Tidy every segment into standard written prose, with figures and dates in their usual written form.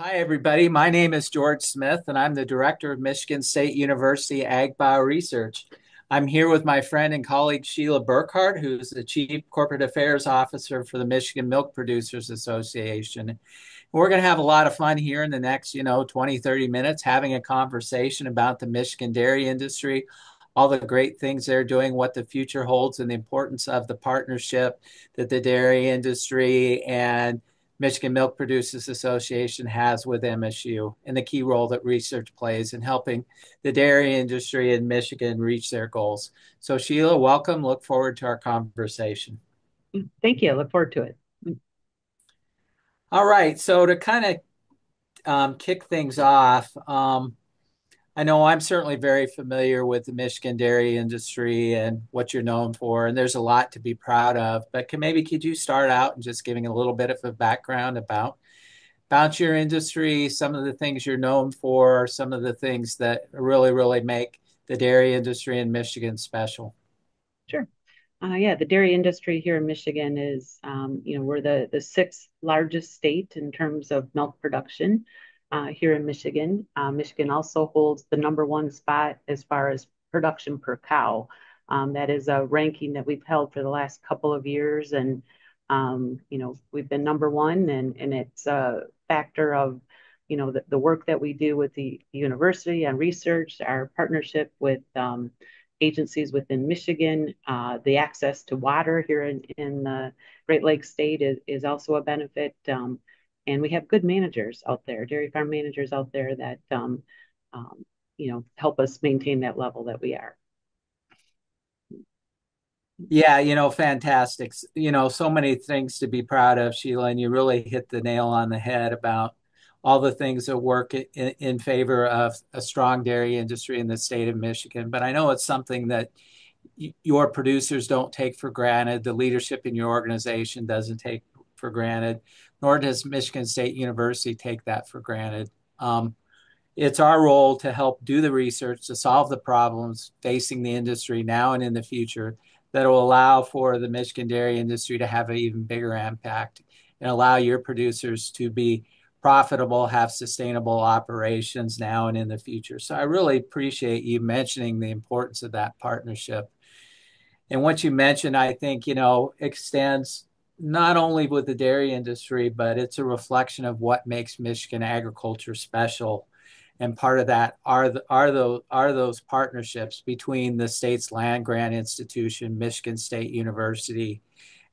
Hi, everybody. My name is George Smith, and I'm the director of Michigan State University AgBioResearch. I'm here with my friend and colleague Sheila Burkhardt, who's the Chief Corporate Affairs Officer for the Michigan Milk Producers Association. We're going to have a lot of fun here in the next, 20, 30 minutes having a conversation about the Michigan dairy industry, all the great things they're doing, what the future holds, and the importance of the partnership that the dairy industry and Michigan Milk Producers Association has with MSU and the key role that research plays in helping the dairy industry in Michigan reach their goals. So, Sheila, welcome. Look forward to our conversation. Thank you. I look forward to it. All right. So, to kind of kick things off, I know I'm certainly very familiar with the Michigan dairy industry and what you're known for, and there's a lot to be proud of. But could you start out and just giving a little bit of a background about your industry, some of the things you're known for, some of the things that really, really make the dairy industry in Michigan special? Sure. Yeah, the dairy industry here in Michigan is, we're the sixth largest state in terms of milk production here in Michigan. Michigan also holds the number one spot as far as production per cow. That is a ranking that we've held for the last couple of years, and we've been number one, and it's a factor of, the work that we do with the university and research, our partnership with agencies within Michigan. The access to water here in the Great Lakes State is also a benefit. And we have good managers out there, dairy farm managers out there that, help us maintain that level that we are. Yeah, fantastic. So many things to be proud of, Sheila, and you really hit the nail on the head about all the things that work in favor of a strong dairy industry in the state of Michigan. But I know it's something that your producers don't take for granted. The leadership in your organization doesn't take for granted, nor does Michigan State University take that for granted. It's our role to help do the research to solve the problems facing the industry now and in the future that will allow for the Michigan dairy industry to have an even bigger impact and allow your producers to be profitable, have sustainable operations now and in the future. So I really appreciate you mentioning the importance of that partnership. And what you mentioned, I think, extends not only with the dairy industry, but it's a reflection of what makes Michigan agriculture special. And part of that are those partnerships between the state's land grant institution, Michigan State University,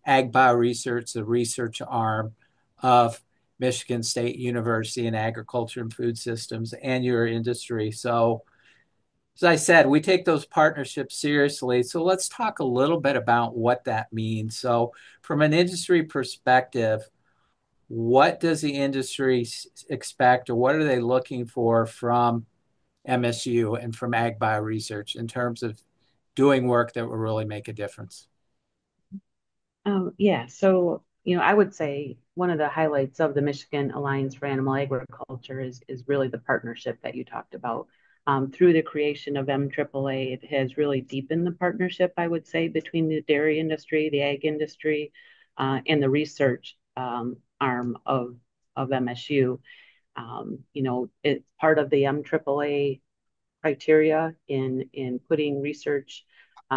AgBioResearch, the research arm of Michigan State University in agriculture and food systems, and your industry. So as I said, we take those partnerships seriously. So let's talk a little bit about what that means. So, from an industry perspective, what does the industry expect, or what are they looking for from MSU and from AgBioResearch in terms of doing work that will really make a difference? Yeah, so I would say one of the highlights of the Michigan Alliance for Animal Agriculture is really the partnership that you talked about. Through the creation of MAAA, it has really deepened the partnership, I would say, between the dairy industry, the ag industry, and the research arm of MSU. It's part of the MAAA criteria in putting research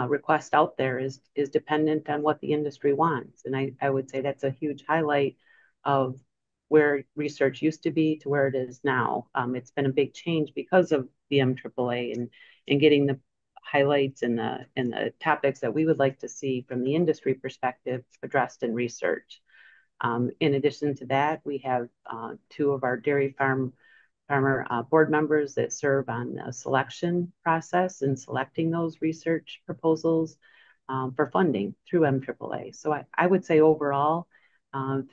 requests out there is dependent on what the industry wants. And I would say that's a huge highlight of where research used to be to where it is now. It's been a big change because of the MAAA and getting the highlights and the topics that we would like to see from the industry perspective addressed in research. In addition to that, we have two of our dairy farmer board members that serve on the selection process and selecting those research proposals for funding through MAAA. So I would say overall,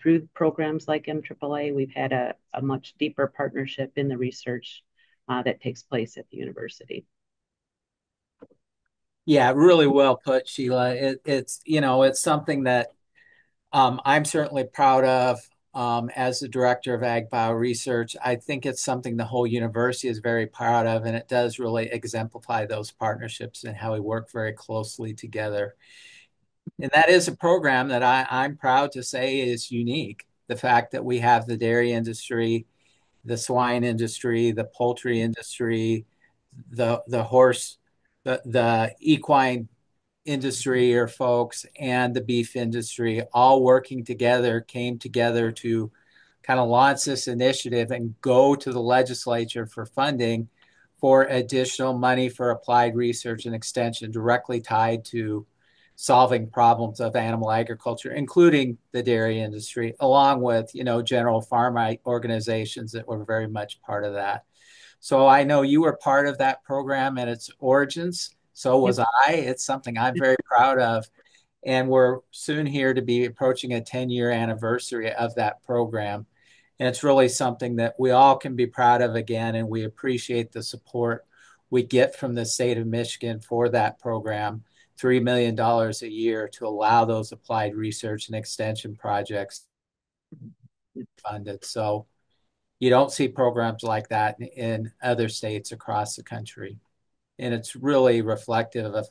through programs like MAAA, we've had a much deeper partnership in the research that takes place at the university. Yeah, really well put, Sheila. It's something that I'm certainly proud of as the director of Ag Bio Research. I think it's something the whole university is very proud of, and it does really exemplify those partnerships and how we work very closely together. And that is a program that I'm proud to say is unique. The fact that we have the dairy industry the swine industry, the poultry industry, the horse, the equine industry or folks, and the beef industry all working together came together to kind of launch this initiative and go to the legislature for funding for additional money for applied research and extension directly tied to solving problems of animal agriculture, including the dairy industry, along with, general farm organizations that were very much part of that. So I know you were part of that program at its origins. So was Yep. I. It's something I'm very proud of. And we're soon here to be approaching a 10-year anniversary of that program. And it's really something that we all can be proud of again. And we appreciate the support we get from the state of Michigan for that program, $3 million a year to allow those applied research and extension projects funded. So you don't see programs like that in other states across the country. And it's really reflective of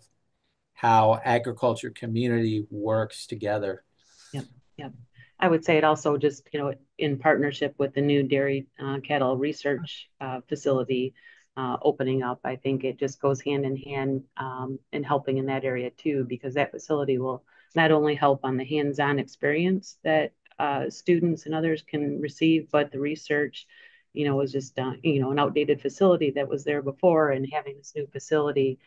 how agriculture community works together. Yep, yep. I would say it also just, in partnership with the new dairy cattle research facility opening up, I think it just goes hand in hand in helping in that area too, because that facility will not only help on the hands-on experience that students and others can receive, but the research, was just, an outdated facility that was there before, and having this new facility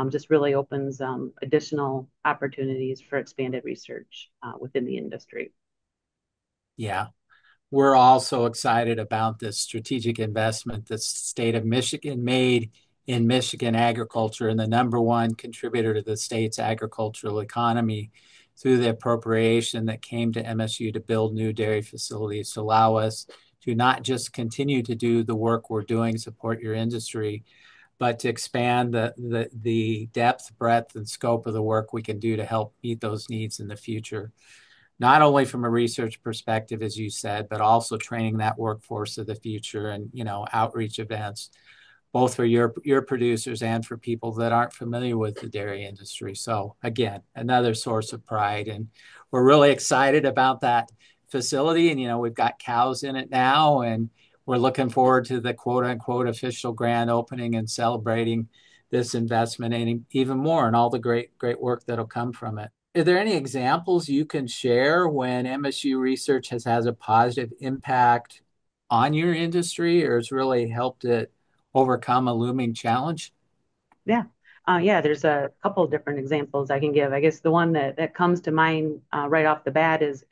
just really opens additional opportunities for expanded research within the industry. Yeah. We're also excited about this strategic investment that the state of Michigan made in Michigan agriculture and the number one contributor to the state's agricultural economy through the appropriation that came to MSU to build new dairy facilities to allow us to not just continue to do the work we're doing, support your industry, but to expand the depth, breadth, and scope of the work we can do to help meet those needs in the future. Not only from a research perspective, as you said, but also training that workforce of the future and, outreach events, both for your producers and for people that aren't familiar with the dairy industry. So again, another source of pride. And we're really excited about that facility. And, we've got cows in it now, and we're looking forward to the quote unquote official grand opening and celebrating this investment and even more and all the great work that'll come from it. Are there any examples you can share when MSU research has a positive impact on your industry or has really helped it overcome a looming challenge? Yeah. Yeah, there's a couple of different examples I can give. I guess the one that comes to mind right off the bat is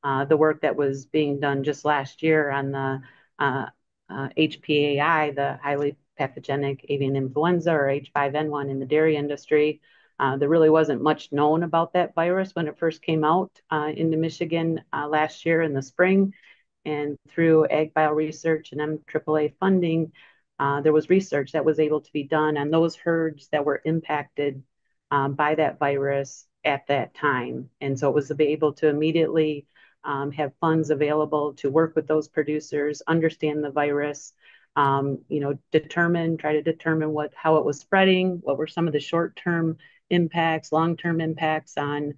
the work that was being done just last year on the HPAI, the highly pathogenic avian influenza, or H5N1 in the dairy industry. There really wasn't much known about that virus when it first came out into Michigan last year in the spring. And through AgBioResearch and MAAA funding, there was research that was able to be done on those herds that were impacted by that virus at that time. And so it was to be able to immediately have funds available to work with those producers, understand the virus, try to determine how it was spreading, what were some of the short-term impacts, long-term impacts on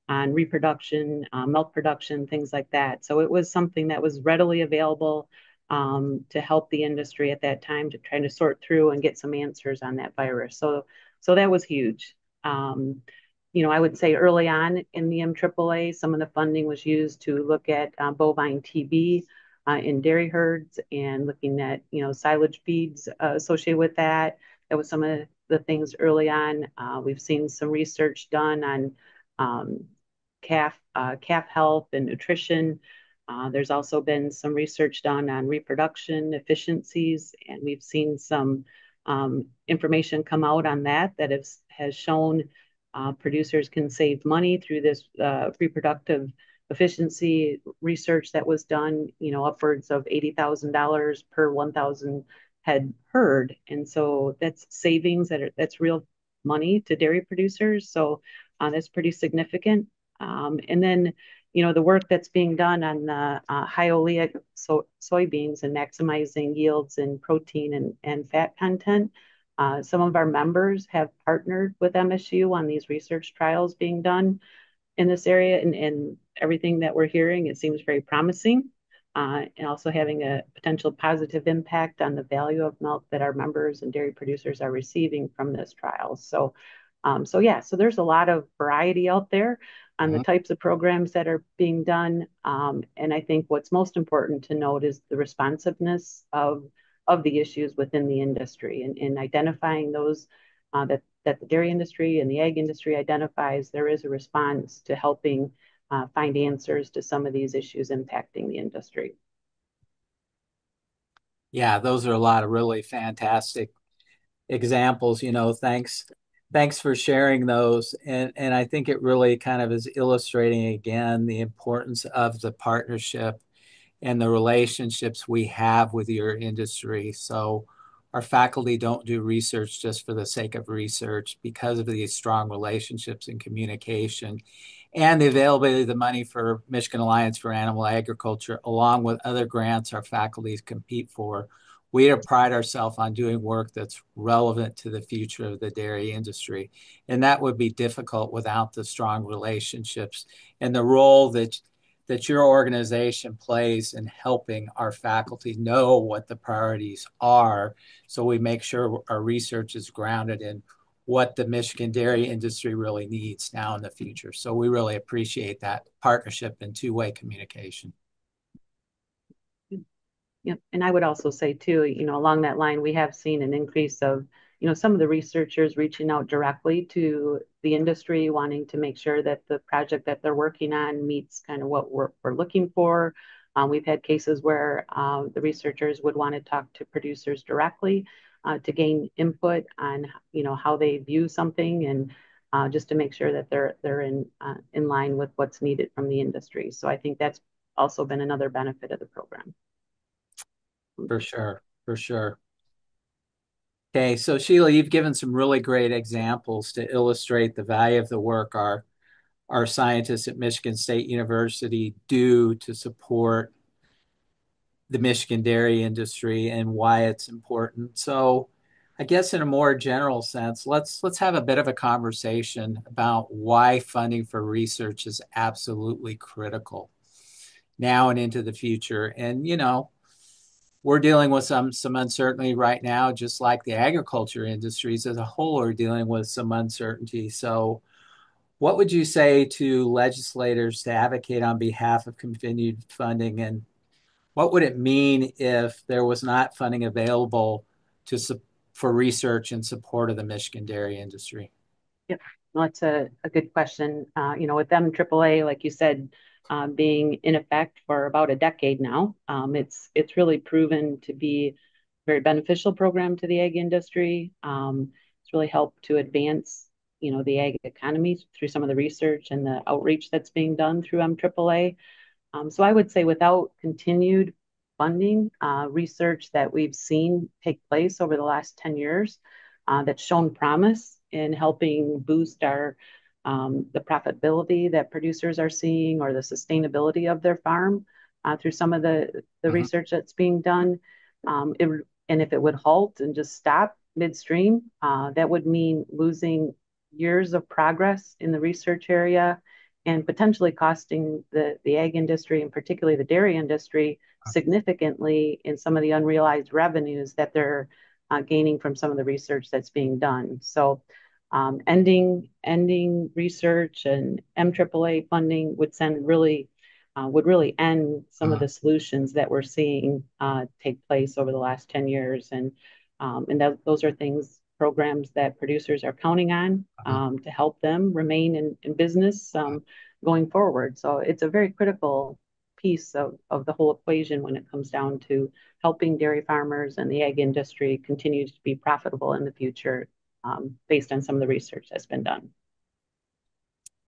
reproduction, milk production, things like that. So it was something that was readily available to help the industry at that time to try to sort through and get some answers on that virus. So that was huge. I would say early on in the MAAA, some of the funding was used to look at bovine TB in dairy herds and looking at, silage feeds associated with that. That was some of the things early on. We've seen some research done on calf health and nutrition. There's also been some research done on reproduction efficiencies, and we've seen some information come out on that has shown producers can save money through this reproductive efficiency research that was done, upwards of $80,000 per 1,000 head herd. And so that's savings that's real money to dairy producers. So that's pretty significant. And then, the work that's being done on the high oleic soybeans and maximizing yields in protein and fat content. Some of our members have partnered with MSU on these research trials being done in this area, and everything that we're hearing, it seems very promising. and also having a potential positive impact on the value of milk that our members and dairy producers are receiving from this trial. So there's a lot of variety out there on the Mhm. types of programs that are being done. And I think what's most important to note is the responsiveness of the issues within the industry and identifying those that the dairy industry and the ag industry identifies. There is a response to helping find answers to some of these issues impacting the industry. Yeah, those are a lot of really fantastic examples. Thanks for sharing those. And I think it really kind of is illustrating again the importance of the partnership and the relationships we have with your industry. So our faculty don't do research just for the sake of research because of these strong relationships and communication and the availability of the money for Michigan Alliance for Animal Agriculture, along with other grants our faculties compete for. We pride ourselves on doing work that's relevant to the future of the dairy industry. And that would be difficult without the strong relationships and the role that your organization plays in helping our faculty know what the priorities are. So we make sure our research is grounded in what the Michigan dairy industry really needs now in the future. So we really appreciate that partnership and two-way communication. Yep. And I would also say too, along that line, we have seen an increase of, some of the researchers reaching out directly to the industry, wanting to make sure that the project that they're working on meets kind of what we're looking for. We've had cases where the researchers would want to talk to producers directly to gain input on, how they view something and just to make sure that they're in line with what's needed from the industry. So I think that's also been another benefit of the program. For sure, for sure. Okay, so Sheila, you've given some really great examples to illustrate the value of the work our scientists at Michigan State University do to support the Michigan dairy industry and why it's important. So, I guess in a more general sense, let's have a bit of a conversation about why funding for research is absolutely critical now and into the future. And we're dealing with some uncertainty right now, just like the agriculture industries as a whole are dealing with some uncertainty. So, what would you say to legislators to advocate on behalf of continued funding, and what would it mean if there was not funding available to for research in support of the Michigan dairy industry? Yep. Well, that's a good question. With them AAA, like you said, being in effect for about a decade now, it's really proven to be a very beneficial program to the ag industry. It's really helped to advance, the ag economy through some of the research and the outreach that's being done through MAAA. So I would say without continued funding, research that we've seen take place over the last 10 years that's shown promise in helping boost the profitability that producers are seeing or the sustainability of their farm through some of the Mhm. research that's being done. And if it would halt and just stop midstream, that would mean losing years of progress in the research area and potentially costing the ag industry and particularly the dairy industry significantly in some of the unrealized revenues that they're gaining from some of the research that's being done. So ending research and MAAA funding would really end some of Mhm. the solutions that we're seeing take place over the last 10 years. And those are programs that producers are counting on Mhm. to help them remain in business going forward. So it's a very critical piece of the whole equation when it comes down to helping dairy farmers and the ag industry continue to be profitable in the future based on some of the research that's been done.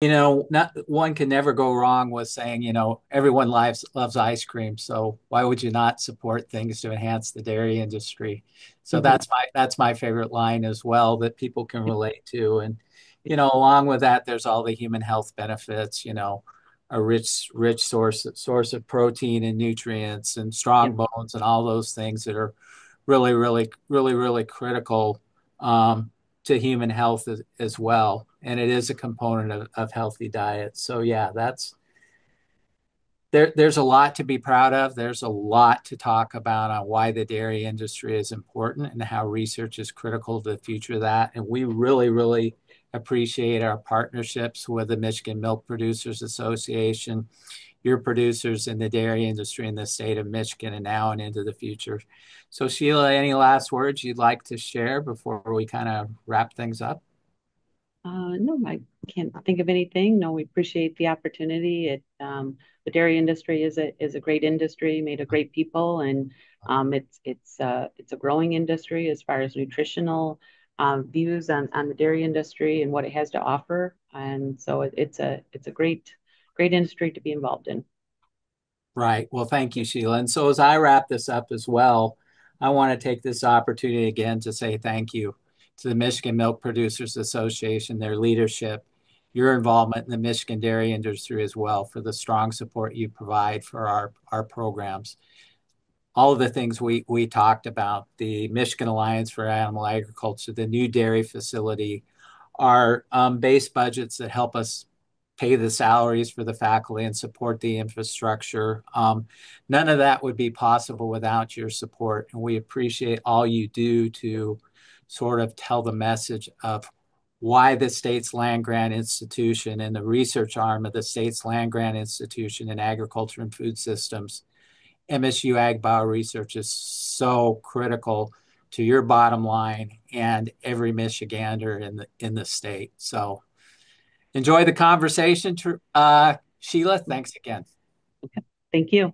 Not one can never go wrong with saying, everyone loves ice cream, so why would you not support things to enhance the dairy industry? So Mhm. that's my favorite line as well that people can relate to. And along with that, there's all the human health benefits, a rich source of protein and nutrients and strong Yep. bones and all those things that are really, really, really, really critical to human health as well. And it is a component of healthy diet. So yeah, there's a lot to be proud of. There's a lot to talk about on why the dairy industry is important and how research is critical to the future of that. And we really, really appreciate our partnerships with the Michigan Milk Producers Association, your producers in the dairy industry in the state of Michigan and now and into the future. So, Sheila, any last words you'd like to share before we kind of wrap things up? No, I can't think of anything. No, we appreciate the opportunity. The dairy industry is a great industry, made of great people, and it's a growing industry as far as nutritional views on the dairy industry and what it has to offer. And so it's a great industry to be involved in. Right. Well, thank you, Sheila. And so as I wrap this up as well, I want to take this opportunity again to say thank you to the Michigan Milk Producers Association, their leadership, your involvement in the Michigan dairy industry as well, for the strong support you provide for our programs. All of the things we talked about, the Michigan Alliance for Animal Agriculture, the new dairy facility, our base budgets that help us pay the salaries for the faculty and support the infrastructure. None of that would be possible without your support. And we appreciate all you do to sort of tell the message of why the state's land grant institution and the research arm of the state's land grant institution in agriculture and food systems, MSU AgBioResearch, is so critical to your bottom line and every Michigander in the state. So enjoy the conversation. Sheila, thanks again. Thank you.